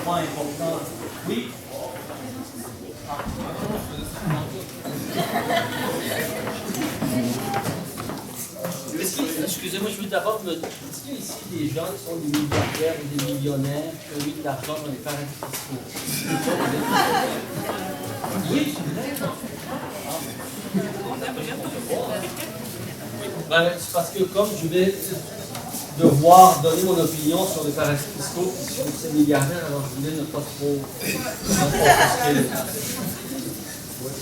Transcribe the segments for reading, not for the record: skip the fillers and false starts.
pas important. Oui? Excusez-moi, je veux d'abord me dire, est-ce qu'il y a ici des gens qui sont des milliardaires ou des millionnaires qui ont mis de l'argent dans les paradis fiscaux? Oui, c'est parce que comme je vais devoir donner mon opinion sur les paradis fiscaux et sur ces milliardaires, alors je voulais ne pas trop offusquer.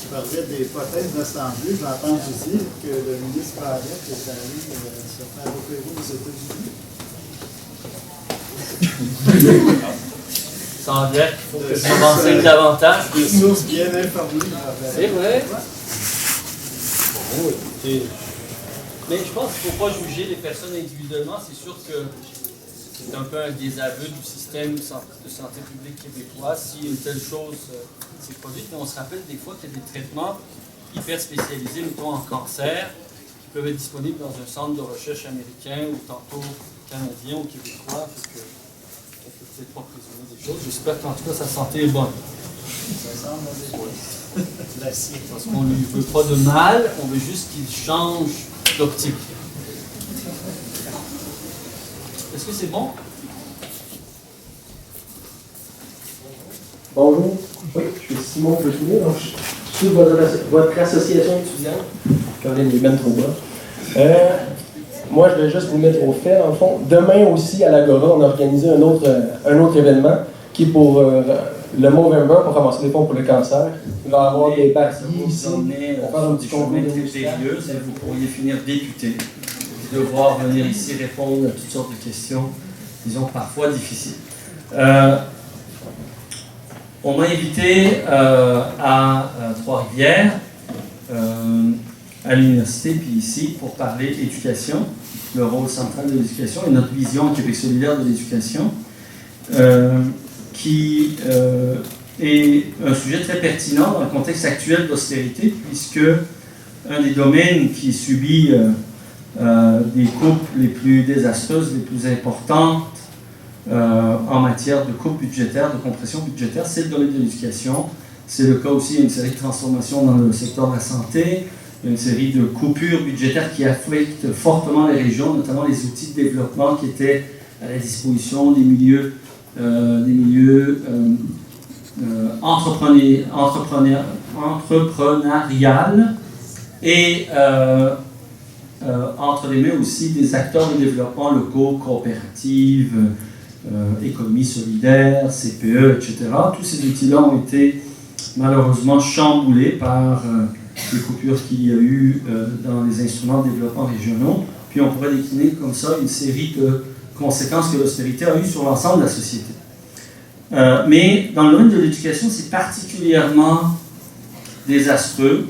Tu parlais des hypothèses d'assemblée. J'ai entendu dire que le ministre Barrett est allé se faire opérer aux États-Unis. Semblait qu'il faut que je m'enseigne davantage. Des sources bien informées. C'est vrai. Bon, écoutez. Mais je pense qu'il ne faut pas juger les personnes individuellement. C'est sûr que c'est un peu un désaveu du système de santé publique québécois si une telle chose s'est produite. Mais on se rappelle des fois qu'il y a des traitements hyper spécialisés, mettons en cancer, qui peuvent être disponibles dans un centre de recherche américain ou tantôt canadien ou québécois. On ne peut peut-être pas présumer des choses. J'espère qu'en tout cas sa santé est bonne. Ça semble classique. Parce qu'on ne lui veut pas de mal, on veut juste qu'il change d'optique. Est-ce que c'est bon? Bonjour, oui, je suis Simon Petunet, donc je suis votre association étudiante. Caroline Lieben trop bas. Moi, je vais juste vous mettre au fait, en fond. Demain aussi, à l'Agora, on a organisé un autre événement qui est pour le Movember, pour ramasser des fonds pour le cancer. Il va y avoir des parties ici. On va faire un petit concours très périlleux et vous pourriez finir député. Devoir venir ici répondre à toutes sortes de questions, disons parfois difficiles. On m'a invité à Trois-Rivières, à l'université, puis ici, pour parler éducation, le rôle central de l'éducation et notre vision au Québec solidaire de l'éducation, qui est un sujet très pertinent dans le contexte actuel d'austérité, puisque un des domaines qui subit des coupes les plus désastreuses, les plus importantes en matière de coupes budgétaires, de compression budgétaire, c'est le domaine de l'éducation. C'est le cas aussi, il y a une série de transformations dans le secteur de la santé, il y a une série de coupures budgétaires qui affectent fortement les régions, notamment les outils de développement qui étaient à la disposition des milieux entrepreneuriales et entre les mains aussi des acteurs de développement locaux, coopératives, économie solidaire, CPE, etc. Tous ces outils-là ont été malheureusement chamboulés par les coupures qu'il y a eu dans les instruments de développement régionaux. Puis on pourrait décliner comme ça une série de conséquences que l'austérité a eues sur l'ensemble de la société. Mais dans le domaine de l'éducation, c'est particulièrement désastreux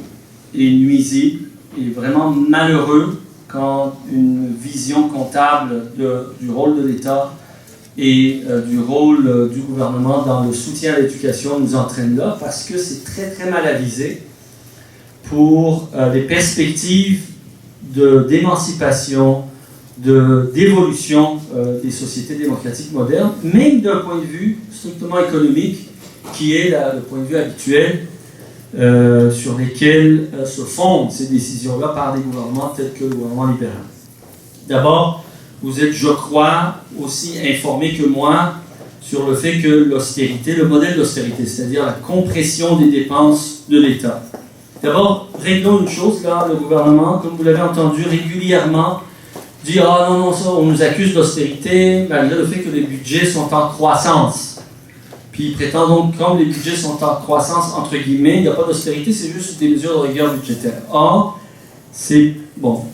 et nuisible et vraiment malheureux quand une vision comptable du rôle de l'État et du rôle du gouvernement dans le soutien à l'éducation nous entraîne là, parce que c'est très très mal avisé pour les perspectives d'émancipation, d'évolution des sociétés démocratiques modernes, même d'un point de vue strictement économique, qui est le point de vue habituel sur lesquels se fondent ces décisions-là par des gouvernements tels que le gouvernement libéral. D'abord, vous êtes, je crois, aussi informé que moi sur le fait que l'austérité, le modèle d'austérité, c'est-à-dire la compression des dépenses de l'État. D'abord, réglons une chose, là, le gouvernement, comme vous l'avez entendu régulièrement, dit « Ah non, non, ça, on nous accuse d'austérité, malgré le fait que les budgets sont en croissance. » Puis il prétend donc, comme les budgets sont en croissance, entre guillemets, il n'y a pas d'austérité, c'est juste des mesures de rigueur budgétaire. Or, c'est, bon,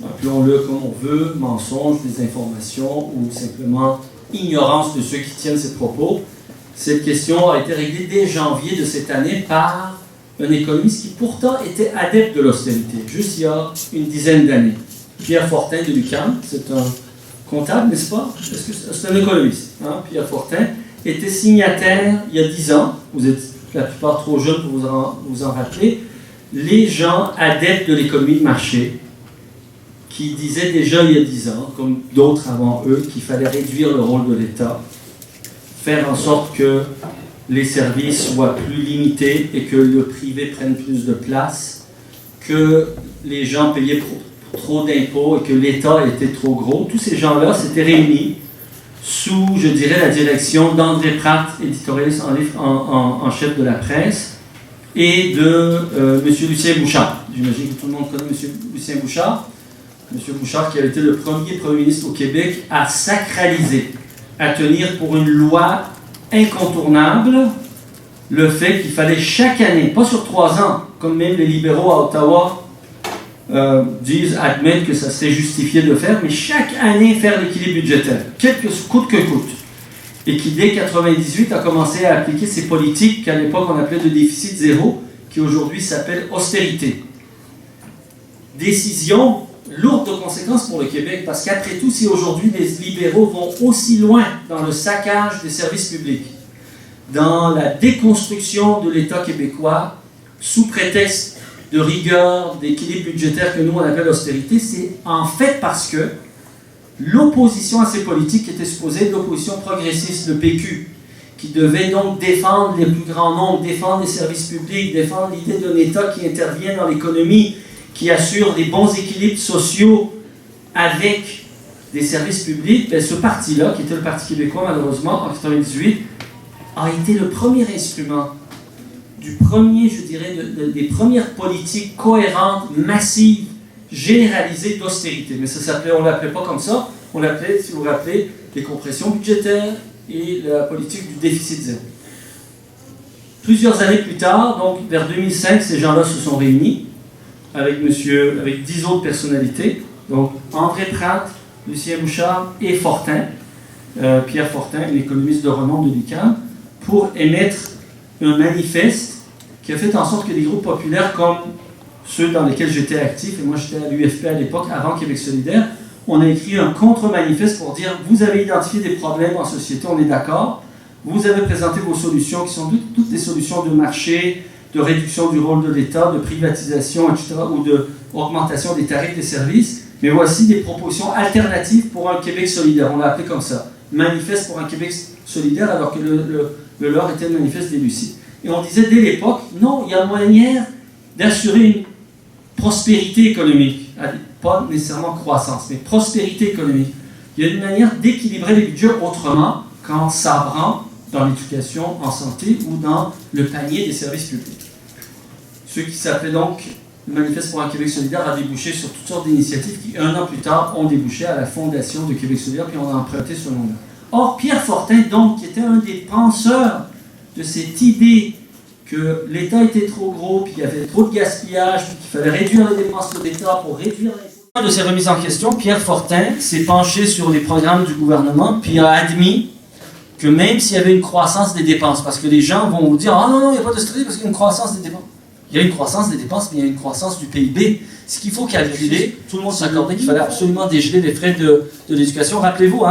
appelons-le comme on veut, mensonge, désinformation ou simplement ignorance de ceux qui tiennent ces propos. Cette question a été réglée dès janvier de cette année par un économiste qui pourtant était adepte de l'austérité, juste il y a une dizaine d'années. Pierre Fortin de l'UQAM, c'est un comptable, n'est-ce pas? C'est un économiste. Hein? Pierre Fortin était signataire il y a 10 ans, vous êtes la plupart trop jeunes pour vous en rappeler, les gens adeptes de l'économie de marché, qui disaient déjà il y a 10 ans, comme d'autres avant eux, qu'il fallait réduire le rôle de l'État, faire en sorte que les services soient plus limités et que le privé prenne plus de place, que les gens payaient trop d'impôts et que l'État était trop gros. Tous ces gens-là s'étaient réunis sous, je dirais, la direction d'André Pratt, éditorialiste en chef de la presse, et de M. Lucien Bouchard. J'imagine que tout le monde connaît M. Lucien Bouchard. M. Bouchard qui a été le premier premier ministre au Québec à sacraliser, à tenir pour une loi incontournable le fait qu'il fallait chaque année, pas sur 3 ans, comme même les libéraux à Ottawa admettent que ça serait justifié de faire, mais chaque année faire l'équilibre budgétaire, coûte que coûte. Et qui, dès 1998, a commencé à appliquer ces politiques qu'à l'époque on appelait de déficit zéro, qui aujourd'hui s'appelle austérité. Décision lourde de conséquences pour le Québec, parce qu'après tout, si aujourd'hui les libéraux vont aussi loin dans le saccage des services publics, dans la déconstruction de l'État québécois, sous prétexte de rigueur, d'équilibre budgétaire que nous on appelle austérité, c'est en fait parce que l'opposition à ces politiques était supposée être l'opposition progressiste, le PQ, qui devait donc défendre les plus grands nombres, défendre les services publics, défendre l'idée d'un État qui intervient dans l'économie, qui assure des bons équilibres sociaux avec des services publics. Ben, ce parti-là, qui était le Parti québécois malheureusement, en 1998, a été le premier instrument des premières politiques cohérentes, massives, généralisée d'austérité. Mais on ne l'appelait pas comme ça, on l'appelait, si vous vous rappelez, les compressions budgétaires et la politique du déficit zéro. Plusieurs années plus tard, donc vers 2005, ces gens-là se sont réunis avec 10 autres personnalités, donc André Pratt, Lucien Bouchard et Fortin, Pierre Fortin, un économiste de renom de l'UQAM, pour émettre un manifeste qui a fait en sorte que des groupes populaires comme ceux dans lesquels j'étais actif, et moi j'étais à l'UFP à l'époque, avant Québec solidaire, on a écrit un contre-manifeste pour dire « Vous avez identifié des problèmes en société, on est d'accord. Vous avez présenté vos solutions qui sont toutes des solutions de marché, de réduction du rôle de l'État, de privatisation, etc., ou d'augmentation des tarifs des services. Mais voici des propositions alternatives pour un Québec solidaire. » On l'a appelé comme ça. Manifeste pour un Québec solidaire, alors que le leur était le manifeste des Lucie. Et on disait dès l'époque, non, il y a une manière d'assurer une prospérité économique, pas nécessairement croissance, mais prospérité économique. Il y a une manière d'équilibrer les budgets autrement qu'en sabrant dans l'éducation, en santé ou dans le panier des services publics. Ce qui s'appelait donc le Manifeste pour un Québec solidaire a débouché sur toutes sortes d'initiatives qui, 1 an plus tard, ont débouché à la fondation de Québec solidaire, puis on a emprunté ce nom-là. Or, Pierre Fortin, donc, qui était un des penseurs de cette idée que l'État était trop gros, puis qu'il y avait trop de gaspillage, puis qu'il fallait réduire les dépenses de l'État pour réduire les... De ces remises en question, Pierre Fortin s'est penché sur les programmes du gouvernement, puis a admis que même s'il y avait une croissance des dépenses, parce que les gens vont vous dire « Ah non, il n'y a pas d'austérité parce qu'il y a une croissance des dépenses ». Il y a une croissance des dépenses, mais il y a une croissance du PIB. Ce qu'il faut calculer, tout le monde s'accordait qu'il fallait absolument dégeler les frais de l'éducation. Rappelez-vous, hein,